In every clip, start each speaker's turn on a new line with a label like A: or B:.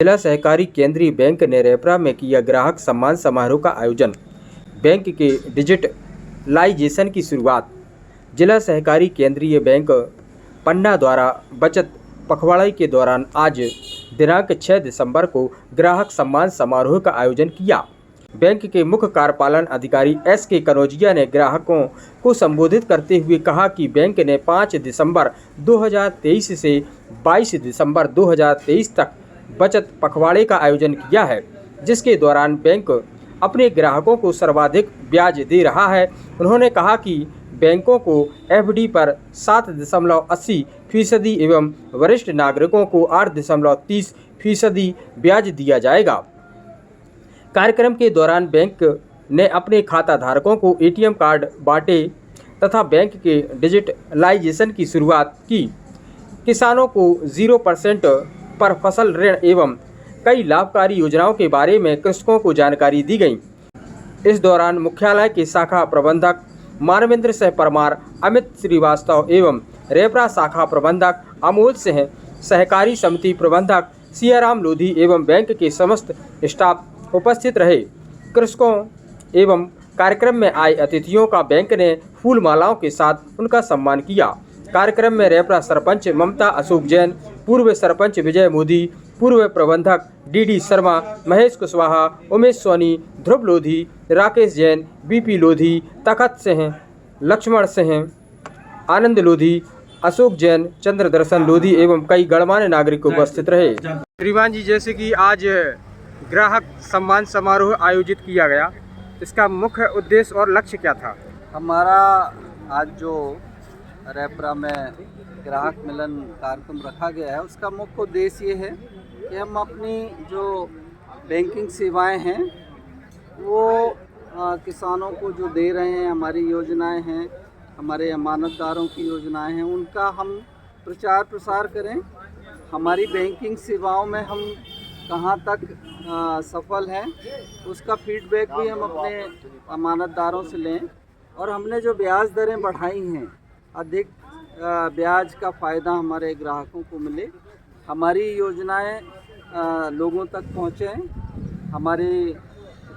A: जिला सहकारी केंद्रीय बैंक ने रेपरा में किया ग्राहक सम्मान समारोह का आयोजन। बैंक के डिजिटलाइजेशन की शुरुआत। जिला सहकारी केंद्रीय बैंक पन्ना द्वारा बचत पखवाड़ा के दौरान आज दिनांक 6 दिसंबर को ग्राहक सम्मान समारोह का आयोजन किया। बैंक के मुख्य कार्यपालन अधिकारी SK कनौजिया ने ग्राहकों को संबोधित करते हुए कहा कि बैंक ने 5 दिसंबर 2023 से 22 दिसंबर 2023 तक बचत पखवाड़े का आयोजन किया है, जिसके दौरान बैंक अपने ग्राहकों को सर्वाधिक ब्याज दे रहा है। उन्होंने कहा कि बैंकों को FD पर 7.80% एवं वरिष्ठ नागरिकों को 8.30% ब्याज दिया जाएगा। कार्यक्रम के दौरान बैंक ने अपने खाता धारकों को ATM कार्ड बांटे तथा बैंक के डिजिटलाइजेशन की शुरुआत की। किसानों को 0% पर फसल ऋण एवं कई लाभकारी योजनाओं के बारे में कृषकों को जानकारी दी गई। इस दौरान मुख्यालय के शाखा प्रबंधक मानवेंद्र सिंह परमार, अमित श्रीवास्तव एवं रेपरा शाखा प्रबंधक अमोल सिंह, सहकारी समिति प्रबंधक सियाराम लोधी एवं बैंक के समस्त स्टाफ उपस्थित रहे। कृषकों एवं कार्यक्रम में आए अतिथियों का बैंक ने फूल मालाओं के साथ उनका सम्मान किया। कार्यक्रम में रेपरा सरपंच ममता अशोक जैन, पूर्व सरपंच विजय मोदी, पूर्व प्रबंधक DD शर्मा, महेश कुशवाहा, उमेश सोनी, ध्रुव लोधी, राकेश जैन, BP लोधी, तखत सिंह, लक्ष्मण सिंह, आनंद लोधी, अशोक जैन, चंद्रदर्शन लोधी एवं कई गणमान्य नागरिक उपस्थित रहे। श्रीमान जी, जैसे कि आज ग्राहक सम्मान समारोह आयोजित किया गया, इसका मुख्य उद्देश्य और लक्ष्य क्या था?
B: हमारा आज जो रेपरा में ग्राहक मिलन कार्यक्रम रखा गया है, उसका मुख्य उद्देश्य ये है कि हम अपनी जो बैंकिंग सेवाएं हैं वो किसानों को जो दे रहे हैं, हमारी योजनाएं हैं, हमारे अमानतदारों की योजनाएं हैं, उनका हम प्रचार प्रसार करें। हमारी बैंकिंग सेवाओं में हम कहाँ तक सफल हैं, उसका फीडबैक भी हम अपने अमानतदारों से लें। और हमने जो ब्याज दरें बढ़ाई हैं, अधिक ब्याज का फ़ायदा हमारे ग्राहकों को मिले, हमारी योजनाएं लोगों तक पहुँचें। हमारी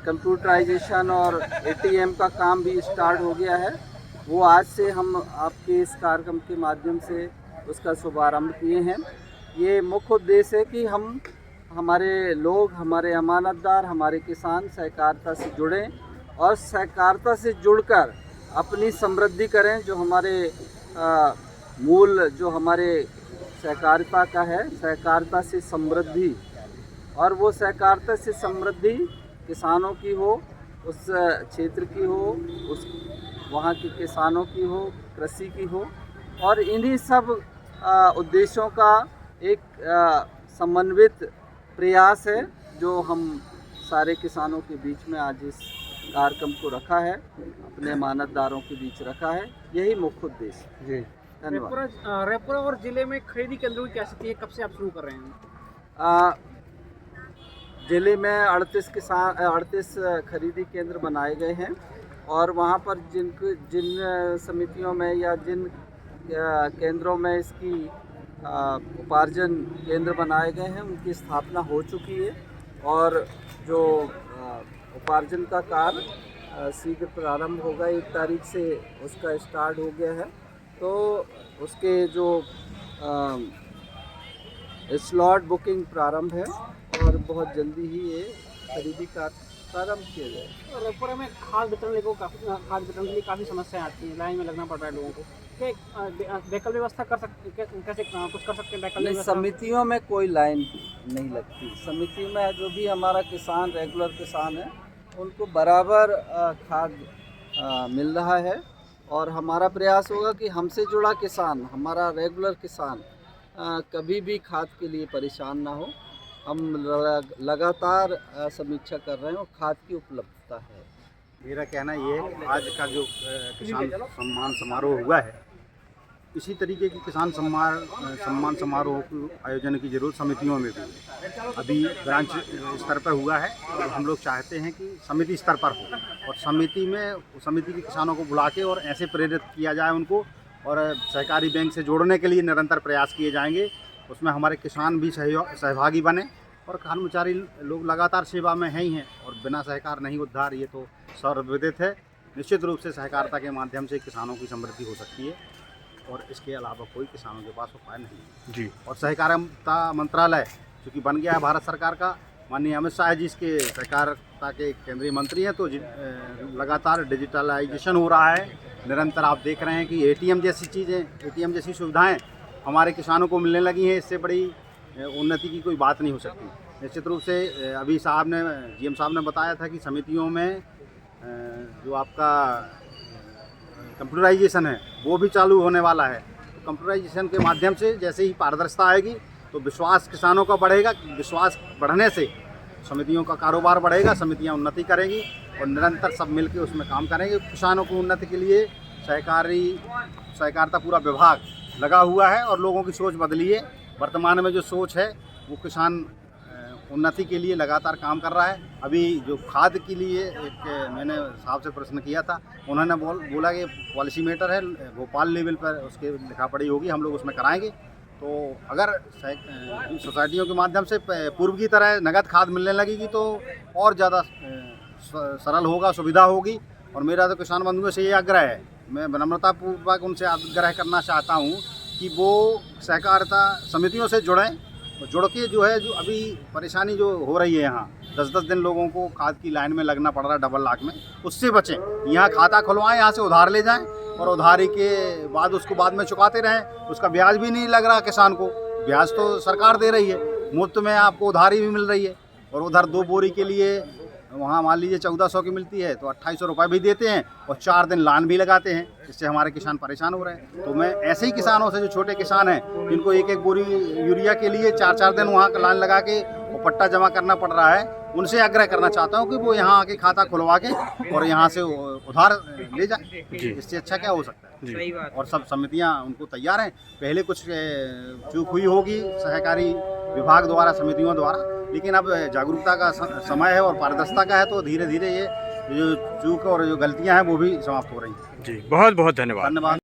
B: कंप्यूटराइजेशन और ATM का काम भी स्टार्ट हो गया है, वो आज से हम आपके इस कार्यक्रम के माध्यम से उसका शुभारंभ किए हैं। ये मुख्य उद्देश्य है कि हम हमारे लोग, हमारे अमानतदार, हमारे किसान सहकारिता से जुड़ें और सहकारिता से जुड़कर अपनी समृद्धि करें। जो हमारे मूल जो हमारे सहकारिता का है, सहकारिता से समृद्धि, और वो सहकारिता से समृद्धि किसानों की हो, उस क्षेत्र की हो, उस वहाँ के किसानों की हो, कृषि की हो, और इन्हीं सब उद्देश्यों का एक समन्वित प्रयास है जो हम सारे किसानों के बीच में आज इस कार्यक्रम को रखा है, अपने अमानतदारों के बीच रखा है। यही मुख्य उद्देश्य। जी, धन्यवाद।
C: रेपरा और ज़िले में खरीदी केंद्रों की क्या स्थिति है? कब से आप शुरू कर रहे हैं?
B: ज़िले में 38 खरीदी केंद्र बनाए गए हैं और वहाँ पर जिन समितियों में या जिन केंद्रों में इसकी उपार्जन केंद्र बनाए गए हैं, उनकी स्थापना हो चुकी है और जो उपार्जन का कार्य शीघ्र प्रारंभ होगा। 1 तारीख से उसका स्टार्ट हो गया है, तो उसके जो स्लॉट बुकिंग प्रारंभ है और बहुत जल्दी ही ये खरीदी का प्रारंभ किया जाएगा।
C: रेपरा में खाद वितरण के लिए काफ़ी समस्याएं आती हैं, लाइन में लगना पड़ रहा है लोगों को। वैकल्पिक व्यवस्था कर सकते, कैसे कुछ कर सकते हैं? वैकल्पिक
B: समितियों में कोई लाइन नहीं लगती। समिति में जो भी हमारा किसान, रेगुलर किसान है, उनको बराबर खाद मिल रहा है और हमारा प्रयास होगा कि हमसे जुड़ा किसान, हमारा रेगुलर किसान कभी भी खाद के लिए परेशान ना हो। हम लगातार समीक्षा कर रहे हैं और खाद की उपलब्धता है।
D: मेरा कहना ये है कि आज का जो किसान सम्मान समारोह हुआ है, इसी तरीके की किसान सम्मान समारोह के आयोजन की जरूरत समितियों में भी है। अभी ब्रांच स्तर पर हुआ है और हम लोग चाहते हैं कि समिति स्तर पर हो और समिति के किसानों को बुला के और ऐसे प्रेरित किया जाए उनको, और सहकारी बैंक से जोड़ने के लिए निरंतर प्रयास किए जाएंगे। उसमें हमारे किसान भी सहभागी बने और कर्मचारी लोग लगातार सेवा में हैं ही हैं, और बिना सहकार नहीं उद्धार, ये तो सर्वविदित है। निश्चित रूप से सहकारिता के माध्यम से किसानों की समृद्धि हो सकती है, और इसके अलावा कोई किसानों के पास उपाय नहीं है
E: जी।
D: और सहकारिता मंत्रालय चूँकि बन गया है भारत सरकार का, माननीय अमित शाह जी इसके सहकारिता के केंद्रीय मंत्री हैं, तो लगातार डिजिटलाइजेशन हो रहा है। निरंतर आप देख रहे हैं कि एटीएम जैसी चीज़ें, एटीएम जैसी सुविधाएं हमारे किसानों को मिलने लगी हैं। इससे बड़ी उन्नति की कोई बात नहीं हो सकती। निश्चित रूप से अभी जीएम साहब ने बताया था कि समितियों में जो आपका कंप्यूटराइजेशन है वो भी चालू होने वाला है। तो कंप्यूटराइजेशन के माध्यम से जैसे ही पारदर्शिता आएगी तो विश्वास किसानों का बढ़ेगा। विश्वास बढ़ने से समितियों का कारोबार बढ़ेगा, समितियां उन्नति करेंगी और निरंतर सब मिलकर उसमें काम करेंगे। किसानों को उन्नति के लिए सहकारिता पूरा विभाग लगा हुआ है और लोगों की सोच बदली है। वर्तमान में जो सोच है वो किसान उन्नति के लिए लगातार काम कर रहा है। अभी जो खाद के लिए एक मैंने साहब से प्रश्न किया था, उन्होंने बोला कि पॉलिसी मेटर है, भोपाल लेवल पर उसके लिखा पढ़ी होगी, हम लोग उसमें कराएंगे। तो अगर सोसाइटियों के माध्यम से पूर्व की तरह नगद खाद मिलने लगेगी तो और ज़्यादा सरल होगा, सुविधा होगी। और मेरा तो किसान बंधुओं से ये आग्रह है, मैं विनम्रतापूर्वक उनसे आग्रह करना चाहता हूँ कि वो सहकारिता समितियों से जुड़ें, जुड़ के जो है, जो अभी परेशानी जो हो रही है यहाँ 10-10 दिन लोगों को खाद की लाइन में लगना पड़ रहा है डबल लाख में, उससे बचें। यहाँ खाता खुलवाएं, यहाँ से उधार ले जाएं और उधारी के बाद उसको बाद में चुकाते रहें। उसका ब्याज भी नहीं लग रहा किसान को, ब्याज तो सरकार दे रही है, मुफ्त में आपको उधारी भी मिल रही है। और उधर 2 बोरी के लिए वहाँ मान लीजिए 1400 की मिलती है तो 2800 रुपये भी देते हैं और 4 दिन लान भी लगाते हैं, जिससे हमारे किसान परेशान हो रहे हैं। तो मैं ऐसे ही किसानों से, जो छोटे किसान हैं जिनको 1-1 बोरी यूरिया के लिए 4-4 दिन वहाँ का लान लगा के वो पट्टा जमा करना पड़ रहा है, उनसे आग्रह करना चाहता हूँ कि वो यहाँ आके खाता खुलवा के और यहाँ से उधार ले जाए। इससे अच्छा क्या हो सकता है। और सब समितियाँ उनको तैयार हैं। पहले कुछ चूक हुई होगी सहकारी विभाग द्वारा, समितियों द्वारा, लेकिन अब जागरूकता का समय है और पारदर्शिता का है, तो धीरे धीरे ये जो चूक और जो गलतियां हैं वो भी समाप्त हो रही हैं।
E: जी, बहुत बहुत धन्यवाद।
D: धन्यवाद।